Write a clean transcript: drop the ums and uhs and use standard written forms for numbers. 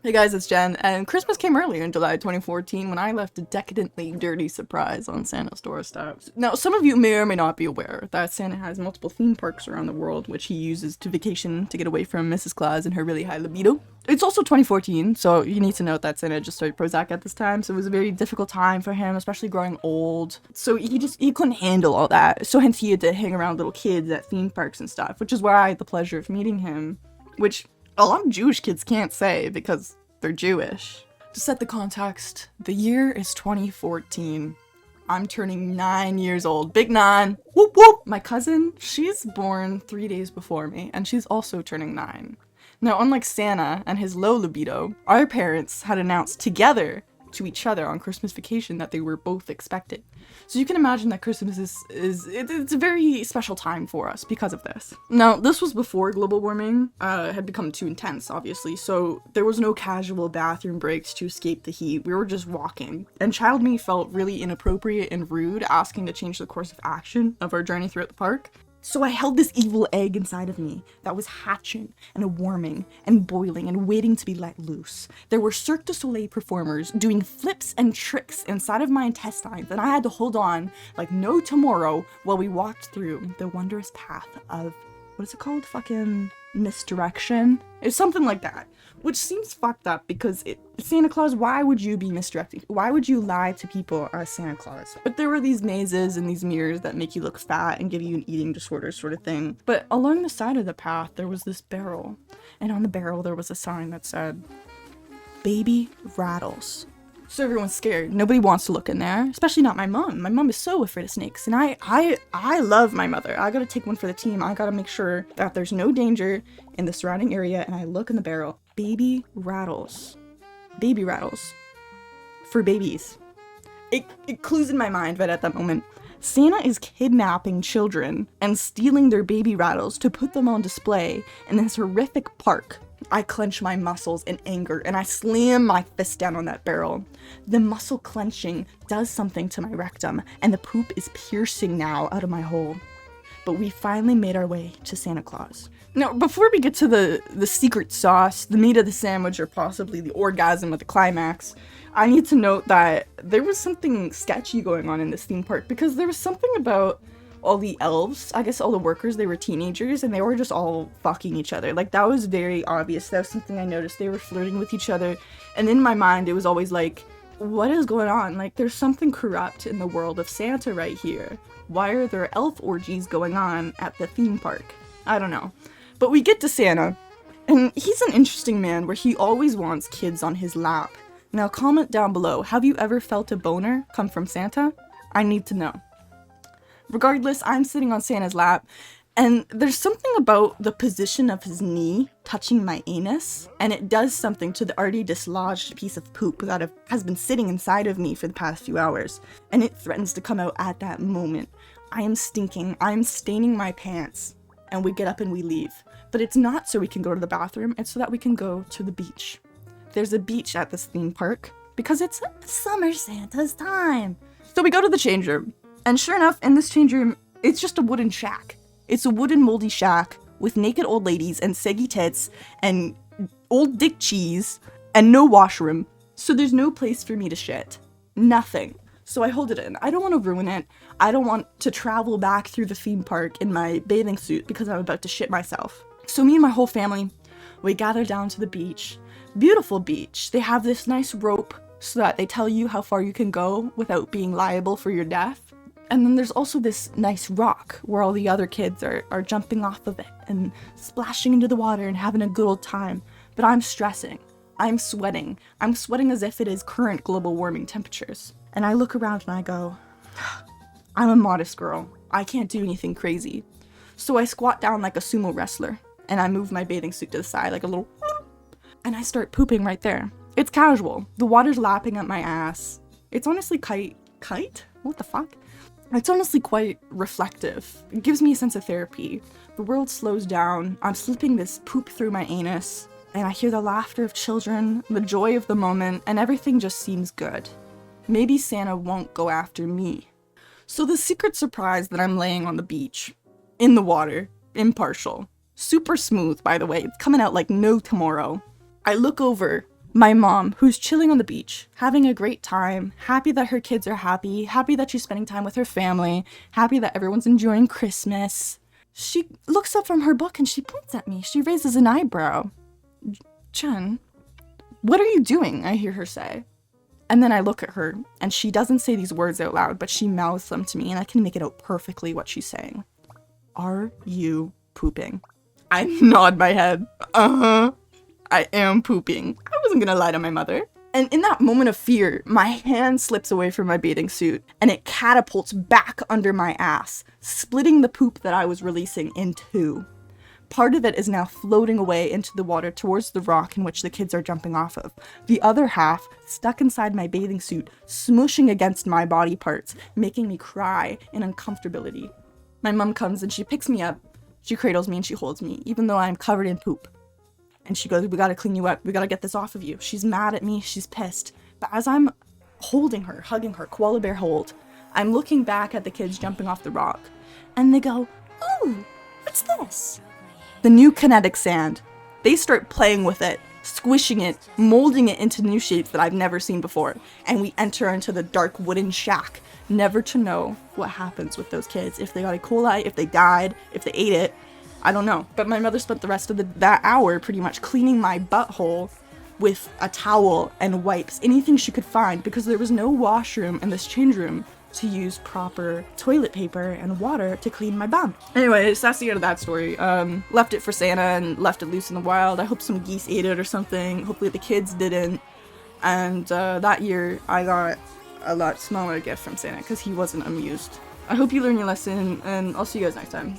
Hey guys, it's Jen, and Christmas came earlier in July 2014 when I left a decadently dirty surprise on Santa's doorstep. Now, some of you may or may not be aware that Santa has multiple theme parks around the world, which he uses to vacation to get away from Mrs. Claus and her really high libido. It's also 2014, so you need to note that Santa just started Prozac at this time, so it was a very difficult time for him, especially growing old. So he couldn't handle all that, so hence he had to hang around little kids at theme parks and stuff, which is where I had the pleasure of meeting him, which a lot of Jewish kids can't say because they're Jewish. To set the context, the year is 2014. I'm turning 9 years old. Big 9. Whoop whoop! My cousin, she's born 3 days before me, and she's also turning 9. Now, unlike Santa and his low libido, our parents had announced together to each other on Christmas vacation that they were both expected. So you can imagine that Christmas it's a very special time for us because of this. Now, this was before global warming had become too intense, obviously, so there was no casual bathroom breaks to escape the heat. We were just walking. And child me felt really inappropriate and rude asking to change the course of action of our journey throughout the park. So I held this evil egg inside of me that was hatching and warming and boiling and waiting to be let loose. There were Cirque du Soleil performers doing flips and tricks inside of my intestines, and I had to hold on like no tomorrow while we walked through the wondrous path of, what is it called? Fucking misdirection? It's something like that. Which seems fucked up because Santa Claus, why would you be misdirecting? Why would you lie to people as Santa Claus? But there were these mazes and these mirrors that make you look fat and give you an eating disorder sort of thing. But along the side of the path, there was this barrel. And on the barrel, there was a sign that said, "Baby Rattles." So everyone's scared. Nobody wants to look in there, especially not my mom. My mom is so afraid of snakes, and I love my mother. I gotta take one for the team. I gotta make sure that there's no danger in the surrounding area, and I look in the barrel. Baby Rattles. Baby Rattles. For babies. It clues in my mind right at that moment. Santa is kidnapping children and stealing their baby rattles to put them on display in this horrific park. I clench my muscles in anger and I slam my fist down on that barrel. The muscle clenching does something to my rectum and the poop is piercing now out of my hole. But we finally made our way to Santa Claus. Now, before we get to the secret sauce, the meat of the sandwich, or possibly the orgasm of the climax, I need to note that there was something sketchy going on in this theme park because there was something about all the elves, I guess all the workers, they were teenagers and they were just all fucking each other. Like, that was very obvious. That was something I noticed. They were flirting with each other. And in my mind, it was always like, what is going on? Like, there's something corrupt in the world of Santa right here. Why are there elf orgies going on at the theme park? I don't know. But we get to Santa, and he's an interesting man where he always wants kids on his lap. Now comment down below, have you ever felt a boner come from Santa? I need to know. Regardless, I'm sitting on Santa's lap, and there's something about the position of his knee touching my anus, and it does something to the already dislodged piece of poop that has been sitting inside of me for the past few hours, and it threatens to come out at that moment. I am stinking, I am staining my pants, and we get up and we leave. But it's not so we can go to the bathroom, it's so that we can go to the beach. There's a beach at this theme park, because it's summer Santa's time. So we go to the change room. And sure enough, in this change room, it's just a wooden shack. It's a wooden moldy shack with naked old ladies and saggy tits and old dick cheese and no washroom. So there's no place for me to shit. Nothing. So I hold it in. I don't want to ruin it. I don't want to travel back through the theme park in my bathing suit because I'm about to shit myself. So me and my whole family, we gather down to the beach. Beautiful beach. They have this nice rope so that they tell you how far you can go without being liable for your death. And then there's also this nice rock where all the other kids are jumping off of it and splashing into the water and having a good old time. But I'm stressing. I'm sweating. I'm sweating as if it is current global warming temperatures. And I look around and I go, I'm a modest girl. I can't do anything crazy. So I squat down like a sumo wrestler and I move my bathing suit to the side like a little and I start pooping right there. It's casual. The water's lapping at my ass. It's honestly kite? What the fuck? It's honestly quite reflective. It gives me a sense of therapy. The world slows down. I'm slipping this poop through my anus, and I hear the laughter of children, the joy of the moment, and everything just seems good. Maybe Santa won't go after me. So the secret surprise that I'm laying on the beach, in the water, impartial, super smooth, by the way, it's coming out like no tomorrow. I look over My mom, who's chilling on the beach, having a great time, happy that her kids are happy, happy that she's spending time with her family, happy that everyone's enjoying Christmas. She looks up from her book and she points at me. She raises an eyebrow. Jen, what are you doing? I hear her say. And then I look at her, and she doesn't say these words out loud, but she mouths them to me, and I can make it out perfectly what she's saying. Are you pooping? I nod my head. Uh-huh. I am pooping. I wasn't gonna lie to my mother. And in that moment of fear, my hand slips away from my bathing suit, and it catapults back under my ass, splitting the poop that I was releasing in two. Part of it is now floating away into the water towards the rock in which the kids are jumping off of. The other half, stuck inside my bathing suit, smushing against my body parts, making me cry in uncomfortability. My mom comes and she picks me up. She cradles me and she holds me, even though I'm covered in poop. And she goes, we gotta clean you up. We gotta get this off of you. She's mad at me. She's pissed. But as I'm holding her, hugging her, koala bear hold, I'm looking back at the kids jumping off the rock. And they go, ooh, what's this? The new kinetic sand. They start playing with it, squishing it, molding it into new shapes that I've never seen before. And we enter into the dark wooden shack, never to know what happens with those kids. If they got E. coli, if they died, if they ate it, I don't know. But my mother spent the rest of that hour pretty much cleaning my butthole with a towel and wipes, anything she could find, because there was no washroom in this change room to use proper toilet paper and water to clean my bum. Anyways, that's the end of that story. Left it for Santa and left it loose in the wild. I hope some geese ate it or something. Hopefully the kids didn't. And that year I got a lot smaller gift from Santa because he wasn't amused. I hope you learned your lesson, and I'll see you guys next time.